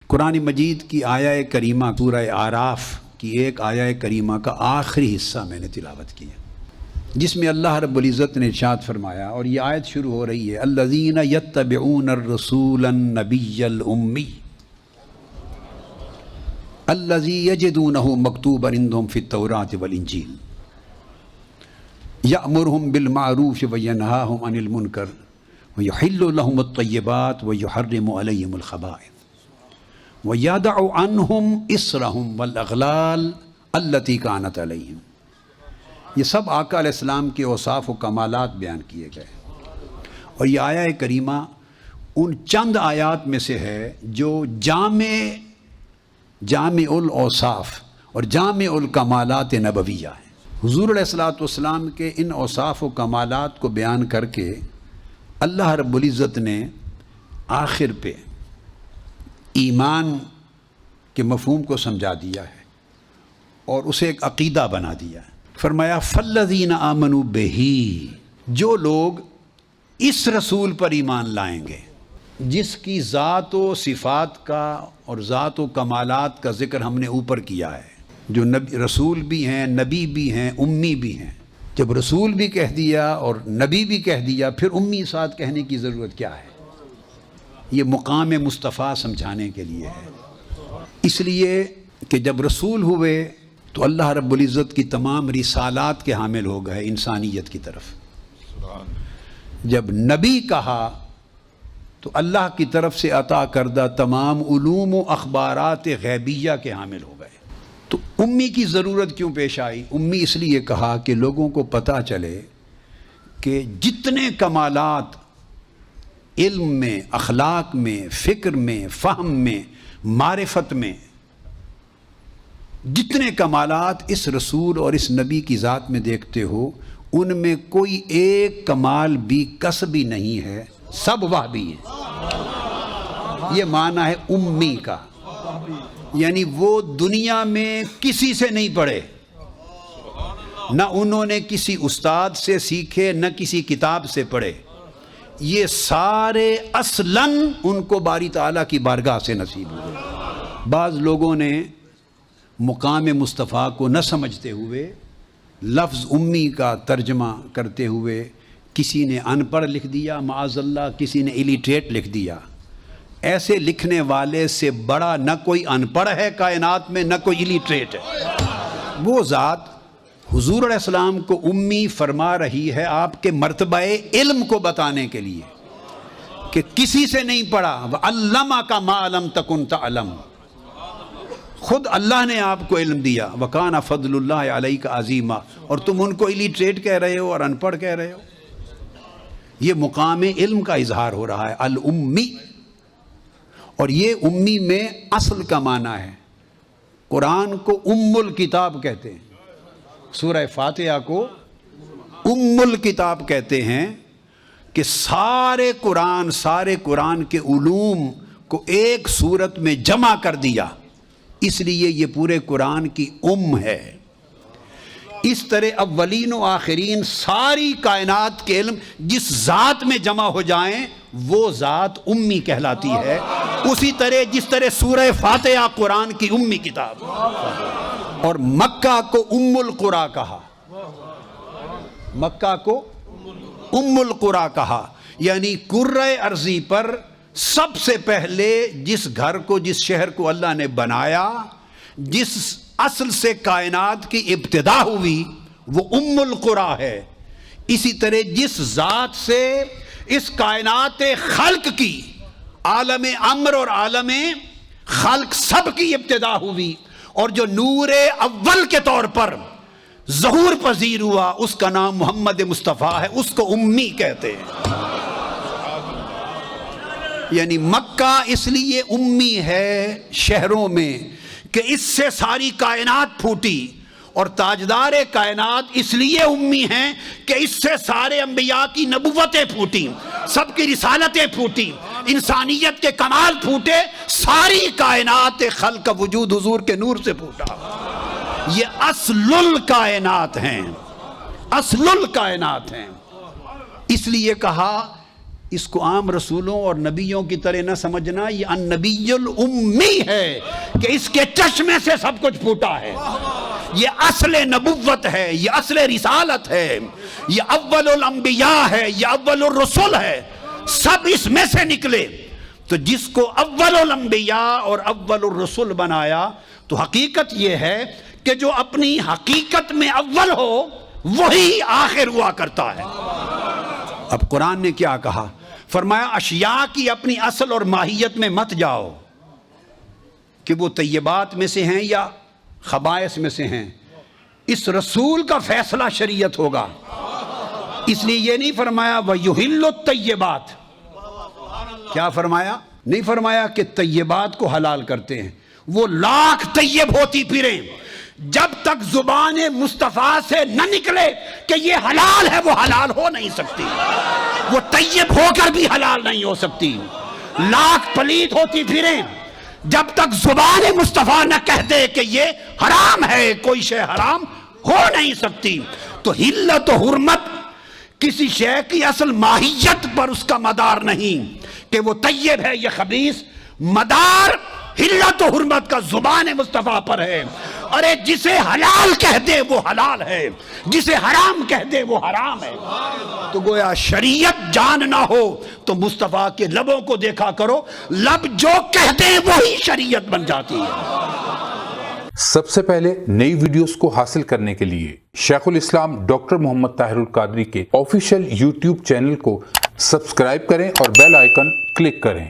قرآن مجید کی آیہ کریمہ سورہ اعراف کی ایک آیہ کریمہ کا آخری حصہ میں نے تلاوت کیا، جس میں اللہ رب العزت نے ارشاد فرمایا، اور یہ آیت شروع ہو رہی ہے الذین یتبعون الرسول النبی الامی الذی یجدونہ مکتوبا عندہم فی التوراۃ والانجیل یأمرہم بالمعروف وینہاہم عن المنکر ویحل لہم الطیبات ویحرم علیہم الخبائث وَيَدَعُ عَنْهُمْ إِسْرَهُمْ وَالْأَغْلَالَ الَّتِي كَانَتْ عَلَيْهِمْ۔ یہ سب آقا علیہ السلام کے اوصاف و کمالات بیان کیے گئے، اور یہ آیہ کریمہ ان چند آیات میں سے ہے جو جامع الاوصاف اور جامع الکمالات نبویہ ہیں۔ حضور علیہ السلام کے ان اوصاف و کمالات کو بیان کر کے اللہ رب العزت نے آخر پہ ایمان کے مفہوم کو سمجھا دیا ہے اور اسے ایک عقیدہ بنا دیا ہے۔ فرمایا فَالَّذِينَ آمَنُوا بِهِ، جو لوگ اس رسول پر ایمان لائیں گے جس کی ذات و صفات کا اور ذات و کمالات کا ذکر ہم نے اوپر کیا ہے، جو رسول بھی ہیں، نبی بھی ہیں، امی بھی ہیں۔ جب رسول بھی کہہ دیا اور نبی بھی کہہ دیا، پھر امی ساتھ کہنے کی ضرورت کیا ہے؟ یہ مقام مصطفیٰ سمجھانے کے لیے ہے، اس لیے کہ جب رسول ہوئے تو اللہ رب العزت کی تمام رسالات کے حامل ہو گئے انسانیت کی طرف۔ جب نبی کہا تو اللہ کی طرف سے عطا کردہ تمام علوم و اخبارات غیبیہ کے حامل ہو گئے۔ تو امی کی ضرورت کیوں پیش آئی؟ امی اس لیے کہا کہ لوگوں کو پتہ چلے کہ جتنے کمالات علم میں، اخلاق میں، فکر میں، فہم میں، معرفت میں، جتنے کمالات اس رسول اور اس نبی کی ذات میں دیکھتے ہو، ان میں کوئی ایک کمال بھی کسبی نہیں ہے، سب وہبی ہیں۔ یہ معنی ہے امی کا، یعنی وہ دنیا میں کسی سے نہیں پڑھے، نہ انہوں نے کسی استاد سے سیکھے، نہ کسی کتاب سے پڑھے، یہ سارے اصلاً ان کو باری تعالیٰ کی بارگاہ سے نصیب ہوئے۔ بعض لوگوں نے مقام مصطفیٰ کو نہ سمجھتے ہوئے لفظ امی کا ترجمہ کرتے ہوئے کسی نے ان پڑھ لکھ دیا، معاذ اللہ کسی نے الٹریٹ لکھ دیا۔ ایسے لکھنے والے سے بڑا نہ کوئی ان پڑھ ہے کائنات میں، نہ کوئی الٹریٹ ہے۔ وہ ذات حضور علیہ السلام کو امی فرما رہی ہے آپ کے مرتبہ علم کو بتانے کے لیے کہ کسی سے نہیں پڑھا۔ وَعَلَّمَكَ مَا لَمْ تَكُنْ تَعْلَمُ، خود اللہ نے آپ کو علم دیا۔ وَكَانَ فَضْلُ اللَّهِ عَلَيْكَ عَظِيمًا، اور تم ان کو الٹریٹ کہہ رہے ہو اور ان پڑھ کہہ رہے ہو۔ یہ مقام علم کا اظہار ہو رہا ہے، الامی۔ اور یہ امی میں اصل کا معنی ہے۔ قرآن کو ام الکتاب کہتے ہیں، سورہ فاتحہ کو ام الکتاب کہتے ہیں کہ سارے قرآن کے علوم کو ایک صورت میں جمع کر دیا، اس لیے یہ پورے قرآن کی ام ہے۔ اس طرح اولین و آخرین ساری کائنات کے علم جس ذات میں جمع ہو جائیں وہ ذات امی کہلاتی ہے۔ اسی طرح جس طرح سورہ فاتحہ قرآن کی امی کتاب، اور مکہ کو ام القریٰ کہا، مکہ کو ام القریٰ کہا، یعنی کرۂ ارضی پر سب سے پہلے جس گھر کو، جس شہر کو اللہ نے بنایا، جس اصل سے کائنات کی ابتدا ہوئی، وہ ام القریٰ ہے۔ اسی طرح جس ذات سے اس کائنات خلق کی، عالم امر اور عالم خلق سب کی ابتدا ہوئی، اور جو نور اول کے طور پر ظہور پذیر ہوا، اس کا نام محمد مصطفیٰ ہے، اس کو امی کہتے ہیں۔ یعنی مکہ اس لیے امی ہے شہروں میں کہ اس سے ساری کائنات پھوٹی، اور تاجدار کائنات اس لیے امی ہیں کہ اس سے سارے انبیاء کی نبوتیں پھوٹی، سب کی رسالتیں پھوٹی، انسانیت کے کمال پھوٹے، ساری کائنات خلق کا وجود حضور کے نور سے پھوٹا۔ یہ اصل الکائنات ہیں، اصل الکائنات ہیں۔ اس لیے کہا اس کو عام رسولوں اور نبیوں کی طرح نہ سمجھنا، یہ النبی الامی ہے کہ اس کے چشمے سے سب کچھ پھوٹا ہے، یہ اصل نبوت ہے، یہ اصل رسالت ہے، یہ اول الانبیاء ہے، یہ اول الرسل ہے، سب اس میں سے نکلے۔ تو جس کو اول الانبیاء اور اول الرسل بنایا، تو حقیقت یہ ہے کہ جو اپنی حقیقت میں اول ہو وہی آخر ہوا کرتا ہے۔ اب قرآن نے کیا کہا؟ فرمایا اشیاء کی اپنی اصل اور ماہیت میں مت جاؤ کہ وہ طیبات میں سے ہیں یا خبائث میں سے ہیں، اس رسول کا فیصلہ شریعت ہوگا۔ اس لیے یہ نہیں فرمایا وَيُحِلُّ الطَّيِّبَاتِ، کیا فرمایا؟ نہیں فرمایا کہ طیبات کو حلال کرتے ہیں، وہ لاکھ طیب ہوتی پھریں، جب تک زبان مصطفیٰ سے نہ نکلے کہ یہ حلال ہے وہ حلال ہو نہیں سکتی، وہ طیب ہو کر بھی حلال نہیں ہو سکتی۔ لاکھ پلید ہوتی پھریں، جب تک زبان مصطفیٰ نہ کہہ دے کہ یہ حرام ہے، کوئی شے حرام ہو نہیں سکتی۔ تو حلت و حرمت کسی شے کی اصل ماہیت پر اس کا مدار نہیں کہ وہ طیب ہے یا خبیث، مدار حلت و حرمت کا زبان مصطفیٰ پر ہے۔ ارے جسے حلال کہہ دے وہ حلال ہے، جسے حرام کہہ دے وہ حرام ہے۔ تو گویا شریعت جان نہ ہو تو مصطفیٰ کے لبوں کو دیکھا کرو، لب جو کہہ دے وہی شریعت بن جاتی ہے۔ سب سے پہلے نئی ویڈیوز کو حاصل کرنے کے لیے شیخ الاسلام ڈاکٹر محمد طاہر القادری کے آفیشیل یوٹیوب چینل کو سبسکرائب کریں اور بیل آئیکن کلک کریں۔